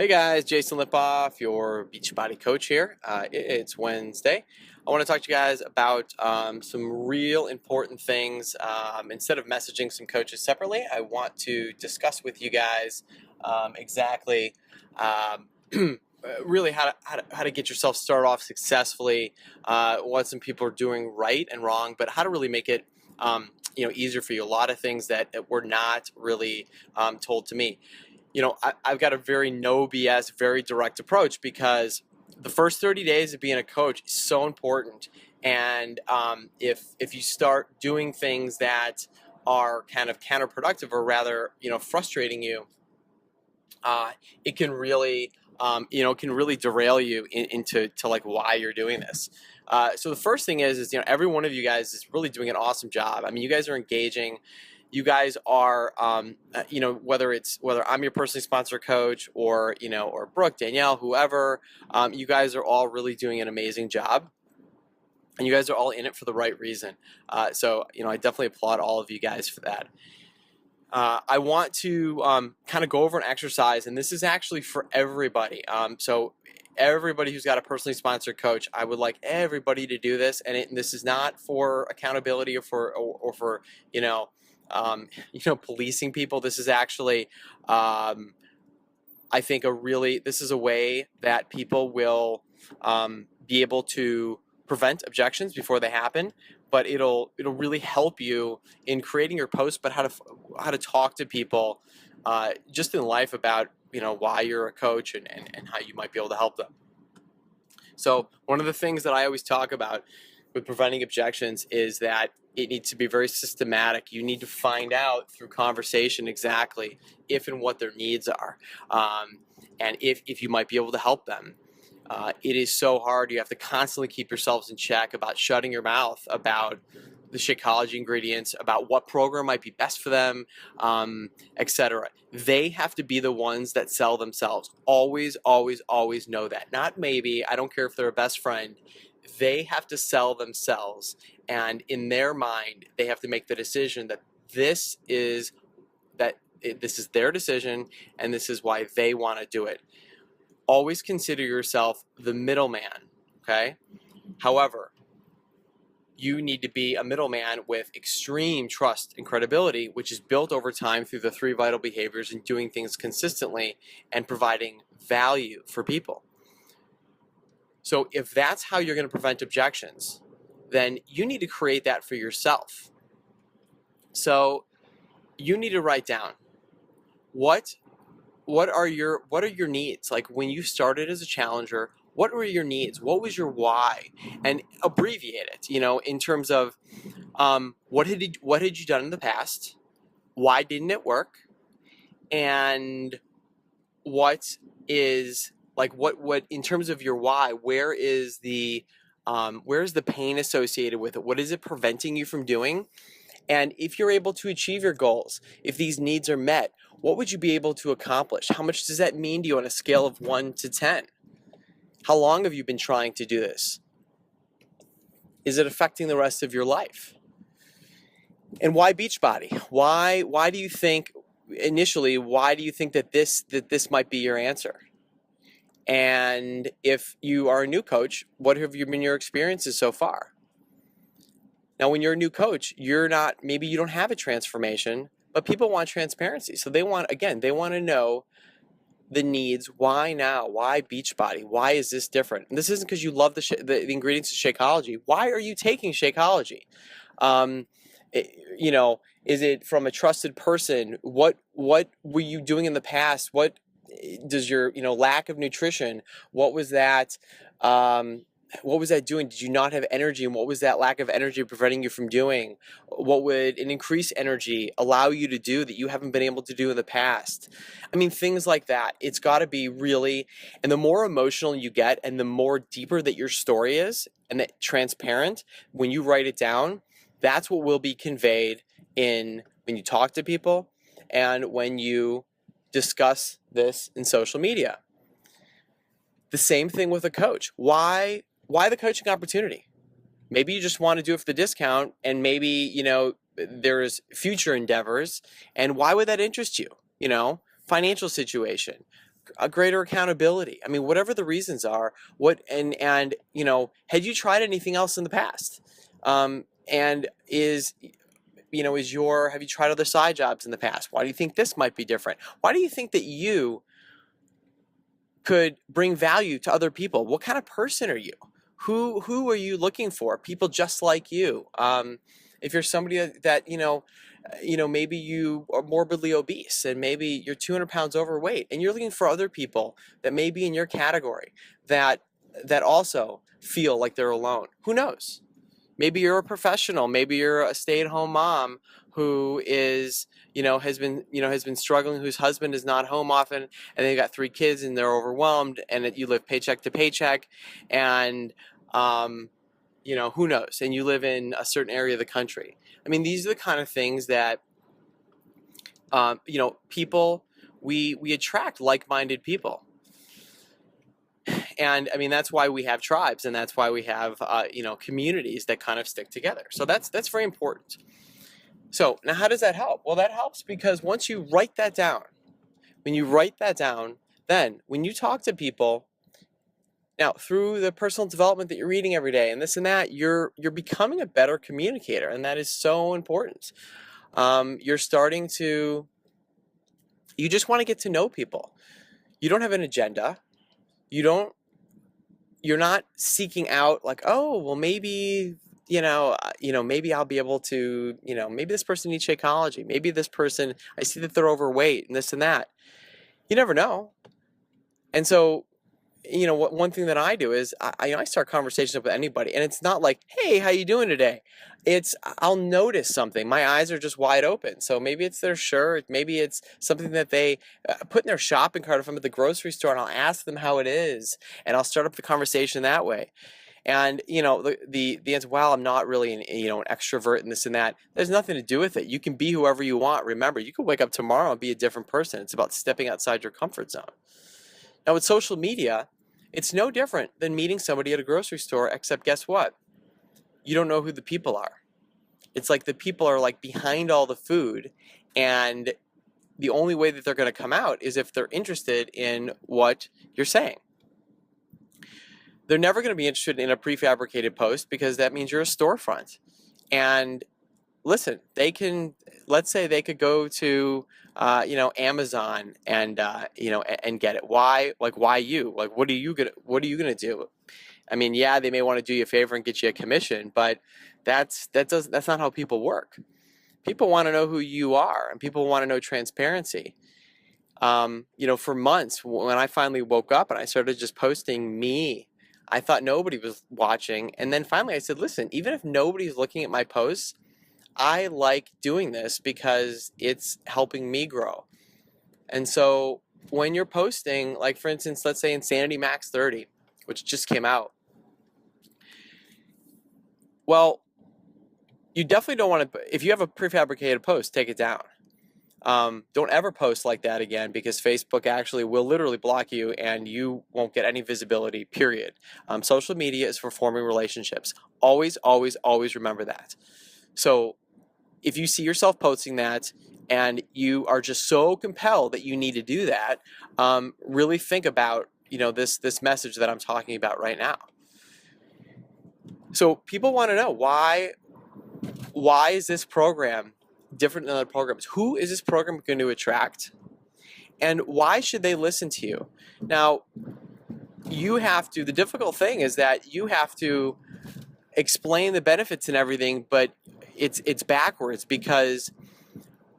Hey guys, Jason Lipoff, your Beachbody coach here. It's Wednesday. I want to talk to you guys about some real important things. Instead of messaging some coaches separately, I want to discuss with you guys exactly really how to get yourself started off successfully, what some people are doing right and wrong, but how to really make it easier for you. A lot of things that were not really told to me. I've got a very no BS, very direct approach because the first 30 days of being a coach is so important. And if you start doing things that are kind of counterproductive or rather, frustrating you, it can really, can really derail you into like why you're doing this. So the first thing is every one of you guys is really doing an awesome job. I mean, you guys are engaging. You guys are, whether I'm your personally sponsored coach or Brooke, Danielle, whoever, you guys are all really doing an amazing job. And you guys are all in it for the right reason. So I definitely applaud all of you guys for that. I want to kind of go over an exercise, and this is actually for everybody. So everybody who's got a personally sponsored coach, I would like everybody to do this. And this is not for accountability or for policing people. This is actually, I think, this is a way that people will be able to prevent objections before they happen, but it'll really help you in creating your post, but how to talk to people just in life about why you're a coach and how you might be able to help them. So one of the things that I always talk about with preventing objections is that it needs to be very systematic. You need to find out through conversation exactly if and what their needs are, and if you might be able to help them. It is so hard. You have to constantly keep yourselves in check about shutting your mouth about the Shakeology ingredients, about what program might be best for them, etc. They have to be the ones that sell themselves. Always, always, always know that. Not maybe. I don't care if they're a best friend. They have to sell themselves. And in their mind, they have to make the decision that this is their decision and this is why they want to do it. Always consider yourself the middleman, okay? However, you need to be a middleman with extreme trust and credibility, which is built over time through the 3 vital behaviors and doing things consistently and providing value for people. So if that's how you're going to prevent objections, then you need to create that for yourself. So you need to write down what are your needs? Like when you started as a challenger, what were your needs? What was your why? And abbreviate it, in terms of what had you done in the past? Why didn't it work? And what is what in terms of your why, where is the pain associated with it? What is it preventing you from doing? And if you're able to achieve your goals, if these needs are met, what would you be able to accomplish? How much does that mean to you on a scale of 1 to 10? How long have you been trying to do this? Is it affecting the rest of your life? And why Beachbody? Why do you think that this might be your answer? And if you are a new coach, what have been your experiences so far? Now, when you're a new coach, maybe you don't have a transformation, but people want transparency. So they want to know the needs. Why now? Why Beachbody? Why is this different? And this isn't because you love the ingredients of Shakeology. Why are you taking Shakeology? Is it from a trusted person? What were you doing in the past? What does your lack of nutrition? What was that? What was that doing? Did you not have energy? And what was that lack of energy preventing you from doing? What would an increased energy allow you to do that you haven't been able to do in the past? I mean, things like that. It's got to be really, and the more emotional you get and the more deeper that your story is and that transparent, when you write it down, that's what will be conveyed when you talk to people and when you discuss this in social media. The same thing with a coach. Why the coaching opportunity? Maybe you just want to do it for the discount, and maybe, there's future endeavors. And why would that interest you? Financial situation, a greater accountability. I mean, whatever the reasons are, and you know, had you tried anything else in the past? And is you know, have you tried other side jobs in the past? Why do you think this might be different? Why do you think that you could bring value to other people? What kind of person are you? Who are you looking for? People just like you. If you're somebody that maybe you are morbidly obese and maybe you're 200 pounds overweight, and you're looking for other people that may be in your category that also feel like they're alone. Who knows? Maybe you're a professional. Maybe you're a stay-at-home mom who is, has been struggling, whose husband is not home often, and they've got 3 kids and they're overwhelmed, and you live paycheck to paycheck, and who knows? And you live in a certain area of the country. I mean, these are the kind of things that, people, we attract like-minded people. And I mean, that's why we have tribes, and that's why we have, communities that kind of stick together. So that's very important. So now how does that help? Well, that helps because once you write that down, then when you talk to people, now through the personal development that you're reading every day and this and that, you're becoming a better communicator, and that is so important. You just want to get to know people. You don't have an agenda. You're not seeking out like, oh, well, maybe, maybe I'll be able to, maybe this person needs Shakeology. Maybe this person, I see that they're overweight and this and that. You never know. And so, one thing that I do is I start conversations with anybody, and it's not like, hey, how you doing today? I'll notice something. My eyes are just wide open. So maybe it's their shirt. Maybe it's something that they put in their shopping cart if I'm at the grocery store, and I'll ask them how it is, and I'll start up the conversation that way. And, the answer, well, I'm not really an extrovert and this and that. There's nothing to do with it. You can be whoever you want. Remember, you can wake up tomorrow and be a different person. It's about stepping outside your comfort zone. Now, with social media, it's no different than meeting somebody at a grocery store, except guess what? You don't know who the people are. It's like the people are like behind all the food, and the only way that they're going to come out is if they're interested in what you're saying. They're never going to be interested in a prefabricated post because that means you're a storefront. And listen, let's say they could go to, Amazon and get it. Why? Like, why you? Like, what are you gonna do? I mean, yeah, they may want to do you a favor and get you a commission, but that's not how people work. People want to know who you are, and people want to know transparency. For months, when I finally woke up and I started just posting me, I thought nobody was watching. And then finally I said, listen, even if nobody's looking at my posts, I like doing this because it's helping me grow. And so when you're posting, like for instance, let's say Insanity Max 30, which just came out. Well, you definitely don't want to, if you have a prefabricated post, take it down. Don't ever post like that again, because Facebook actually will literally block you and you won't get any visibility, period. Social media is for forming relationships. Always, always, always remember that. So if you see yourself posting that and you are just so compelled that you need to do that, really think about, this message that I'm talking about right now. So people want to know why is this program different than other programs? Who is this program going to attract? And why should they listen to you? Now, the difficult thing is that you have to explain the benefits and everything, but it's backwards, because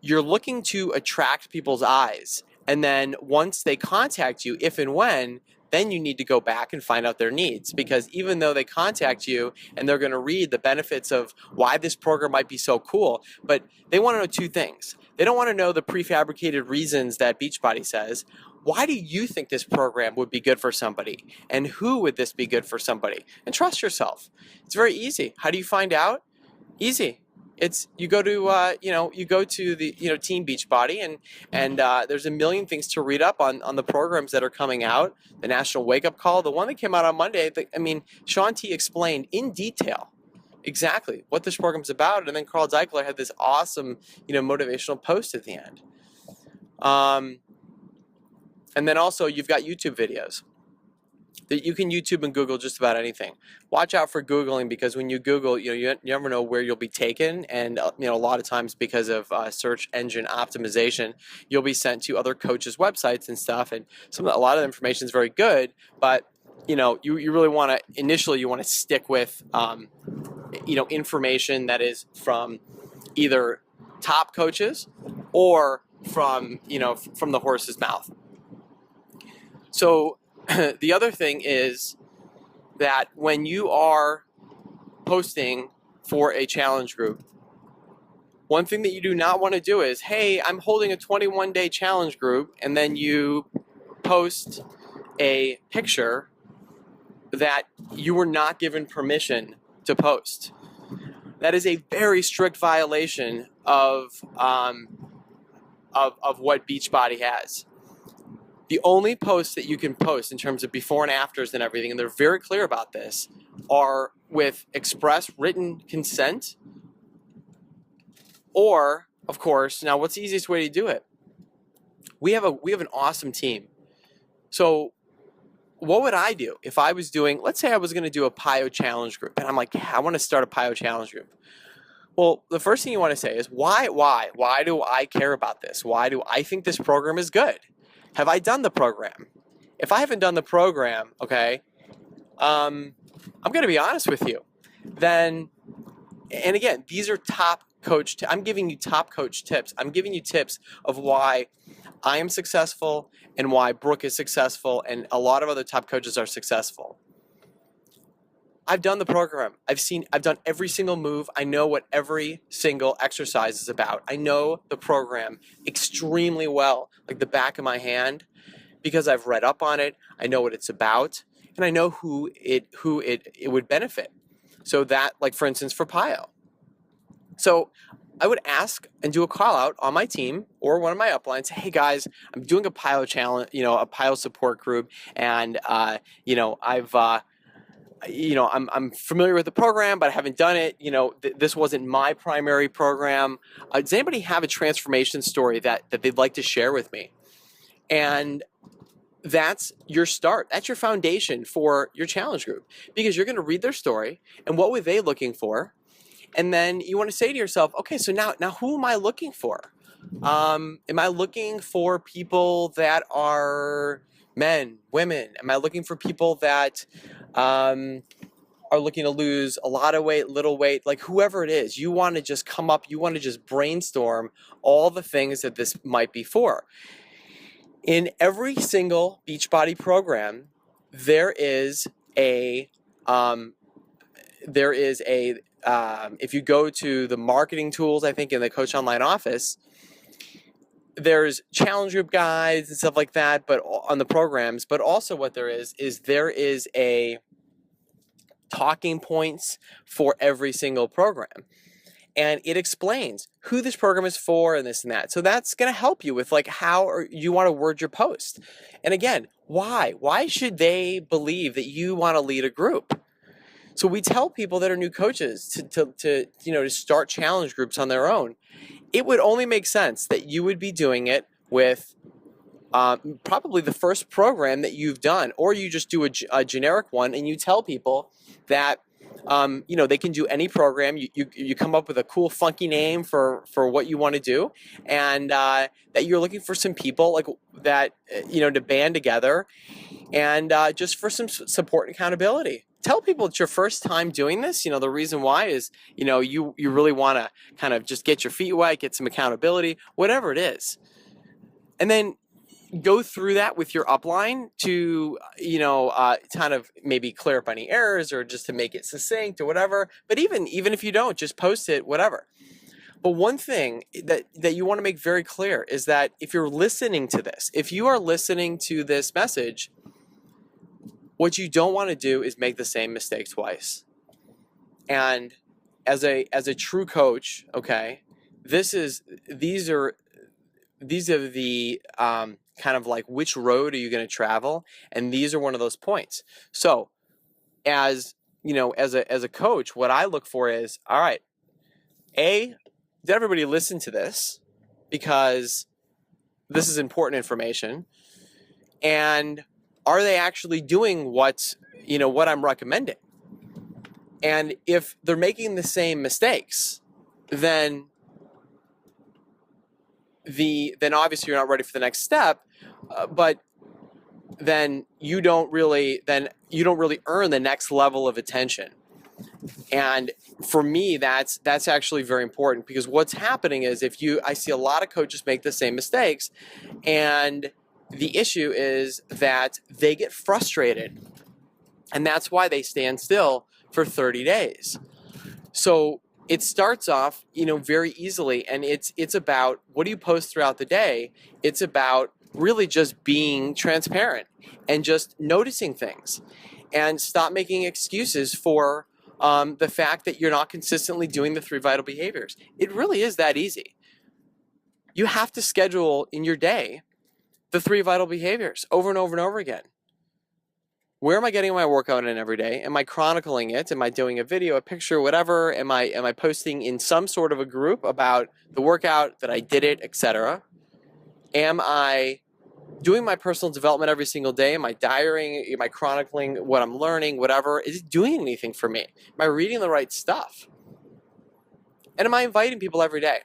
you're looking to attract people's eyes. And then once they contact you, if and when, then you need to go back and find out their needs, because even though they contact you and they're going to read the benefits of why this program might be so cool, but they want to know 2 things. They don't want to know the prefabricated reasons that Beachbody says. Why do you think this program would be good for somebody? And who would this be good for somebody? And trust yourself. It's very easy. How do you find out? Easy. You go to the Team Beachbody, and there's a million things to read up on the programs that are coming out. The National Wake Up Call, the one that came out on Monday. Shaun T explained in detail exactly what this program's about, and then Carl Deichler had this awesome motivational post at the end. And then also you've got YouTube videos that you can YouTube and Google just about anything. Watch out for Googling, because when you Google, you never know where you'll be taken, and a lot of times because of search engine optimization, you'll be sent to other coaches' websites and stuff, and a lot of the information is very good, but you really want to initially stick with information that is from either top coaches or from the horse's mouth. So the other thing is that when you are posting for a challenge group, one thing that you do not want to do is, hey, I'm holding a 21-day challenge group, and then you post a picture that you were not given permission to post. That is a very strict violation of what Beachbody has. The only posts that you can post in terms of before and afters and everything, and they're very clear about this, are with express written consent, or, of course, now what's the easiest way to do it? We have an awesome team. So what would I do if I was doing, let's say I was going to do a PIO challenge group, and I'm like, yeah, I want to start a PIO challenge group. Well, the first thing you want to say is, why do I care about this? Why do I think this program is good? Have I done the program? If I haven't done the program, okay, I'm going to be honest with you. Then, and again, these are top coach. I'm giving you top coach tips. I'm giving you tips of why I am successful and why Brooke is successful, and a lot of other top coaches are successful. I've done the program. I've done every single move. I know what every single exercise is about. I know the program extremely well, like the back of my hand, because I've read up on it. I know what it's about, and I know who it would benefit. So that, like for instance, for PIO. So I would ask and do a call out on my team or one of my uplines. Hey guys, I'm doing a PIO challenge, a PIO support group, and I'm familiar with the program, but I haven't done it. This wasn't my primary program. Does anybody have a transformation story that they'd like to share with me? And that's your start. That's your foundation for your challenge group, because you're going to read their story and what were they looking for, and then you want to say to yourself, okay, so now who am I looking for? Am I looking for people that are men, women? Am I looking for people that are looking to lose a lot of weight, little weight, like whoever it is? You want to just come up, you want to just brainstorm all the things that this might be for. In every single Beachbody program, there is a if you go to the marketing tools, I think in the Coach Online office, there's challenge group guides and stuff like that, but on the programs. But also what there is a talking points for every single program, and it explains who this program is for and this and that. So that's going to help you with like how you want to word your post. And again, why should they believe that you want to lead a group? So we tell people that are new coaches to start challenge groups on their own. It would only make sense that you would be doing it with probably the first program that you've done, or you just do a generic one and you tell people that they can do any program. You come up with a cool, funky name for what you want to do, and that you're looking for some people like that, to band together, and just for some support and accountability. Tell people it's your first time doing this. The reason why is, you really want to kind of just get your feet wet, get some accountability, whatever it is. And then go through that with your upline to, kind of maybe clear up any errors or just to make it succinct or whatever. But even if you don't, just post it, whatever. But one thing that you want to make very clear is that if you're listening to this, if you are listening to this message, what you don't want to do is make the same mistake twice. And as a true coach, okay, these are the kind of like, which road are you going to travel? And these are one of those points. So as a coach, what I look for is, all right, did everybody listen to this? Because this is important information. And are they actually doing what I'm recommending? And if they're making the same mistakes, then obviously you're not ready for the next step, but then you don't really earn the next level of attention. And for me, that's actually very important, because what's happening is I see a lot of coaches make the same mistakes, and the issue is that they get frustrated, and that's why they stand still for 30 days. So it starts off, very easily, and it's about, what do you post throughout the day? It's about really just being transparent and just noticing things, and stop making excuses for the fact that you're not consistently doing the 3 vital behaviors. It really is that easy. You have to schedule in your day the 3 vital behaviors over and over and over again. Where am I getting my workout in every day? Am I chronicling it? Am I doing a video, a picture, whatever? Am I posting in some sort of a group about the workout, that I did it, etc.? Am I doing my personal development every single day? Am I diarying? Am I chronicling what I'm learning? Whatever. Is it doing anything for me? Am I reading the right stuff? And am I inviting people every day?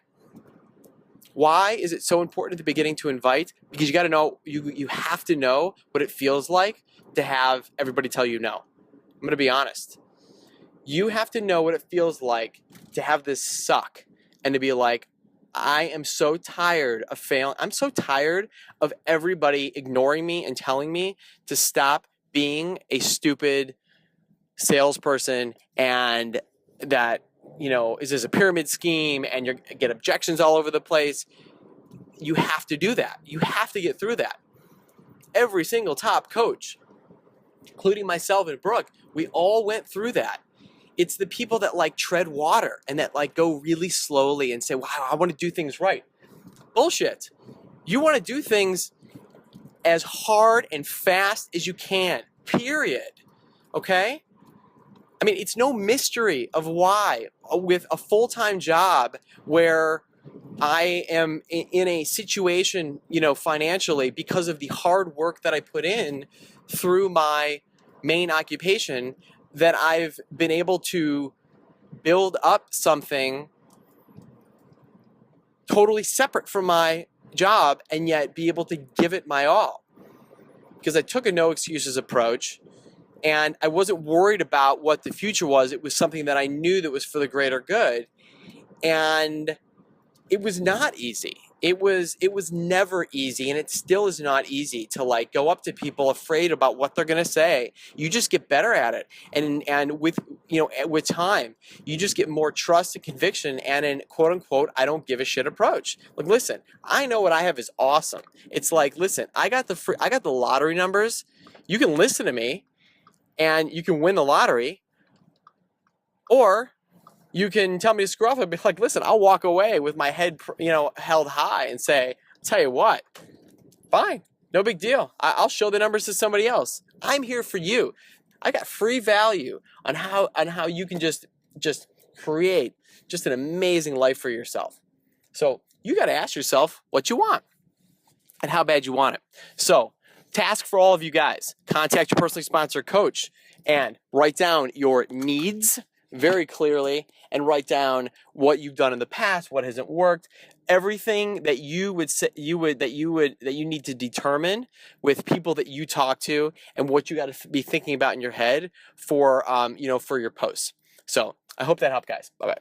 Why is it so important at the beginning to invite? Because you got to know, you have to know what it feels like to have everybody tell you no. I'm going to be honest. You have to know what it feels like to have this suck, and to be like, I am so tired of failing. I'm so tired of everybody ignoring me and telling me to stop being a stupid salesperson, and that, is this a pyramid scheme, and you get objections all over the place. You have to do that. You have to get through that. Every single top coach, including myself and Brooke, we all went through that. It's the people that tread water and that go really slowly and say, wow, I want to do things right. Bullshit. You want to do things as hard and fast as you can, period. Okay? I mean, it's no mystery of why, with a full-time job where I am in a situation, financially, because of the hard work that I put in through my main occupation, that I've been able to build up something totally separate from my job, and yet be able to give it my all. Because I took a no excuses approach, and I wasn't worried about what the future was. It was something that I knew that was for the greater good. And it was not easy. It was never easy, and it still is not easy to go up to people afraid about what they're going to say. You just get better at it, and with time, you just get more trust and conviction, and an quote unquote I don't give a shit approach. Listen, I know what I have is awesome. It's listen, I got the lottery numbers. You can listen to me, and you can win the lottery, or you can tell me to screw off and be like, listen, I'll walk away with my head, held high, and say, tell you what, fine, no big deal. I'll show the numbers to somebody else. I'm here for you. I got free value on how you can just create just an amazing life for yourself. So you got to ask yourself what you want and how bad you want it. So task for all of you guys: contact your personally sponsored coach and write down your needs very clearly, and write down what you've done in the past, what hasn't worked, everything that you need to determine with people that you talk to, and what you got to be thinking about in your head for your posts. So I hope that helped, guys. Bye bye.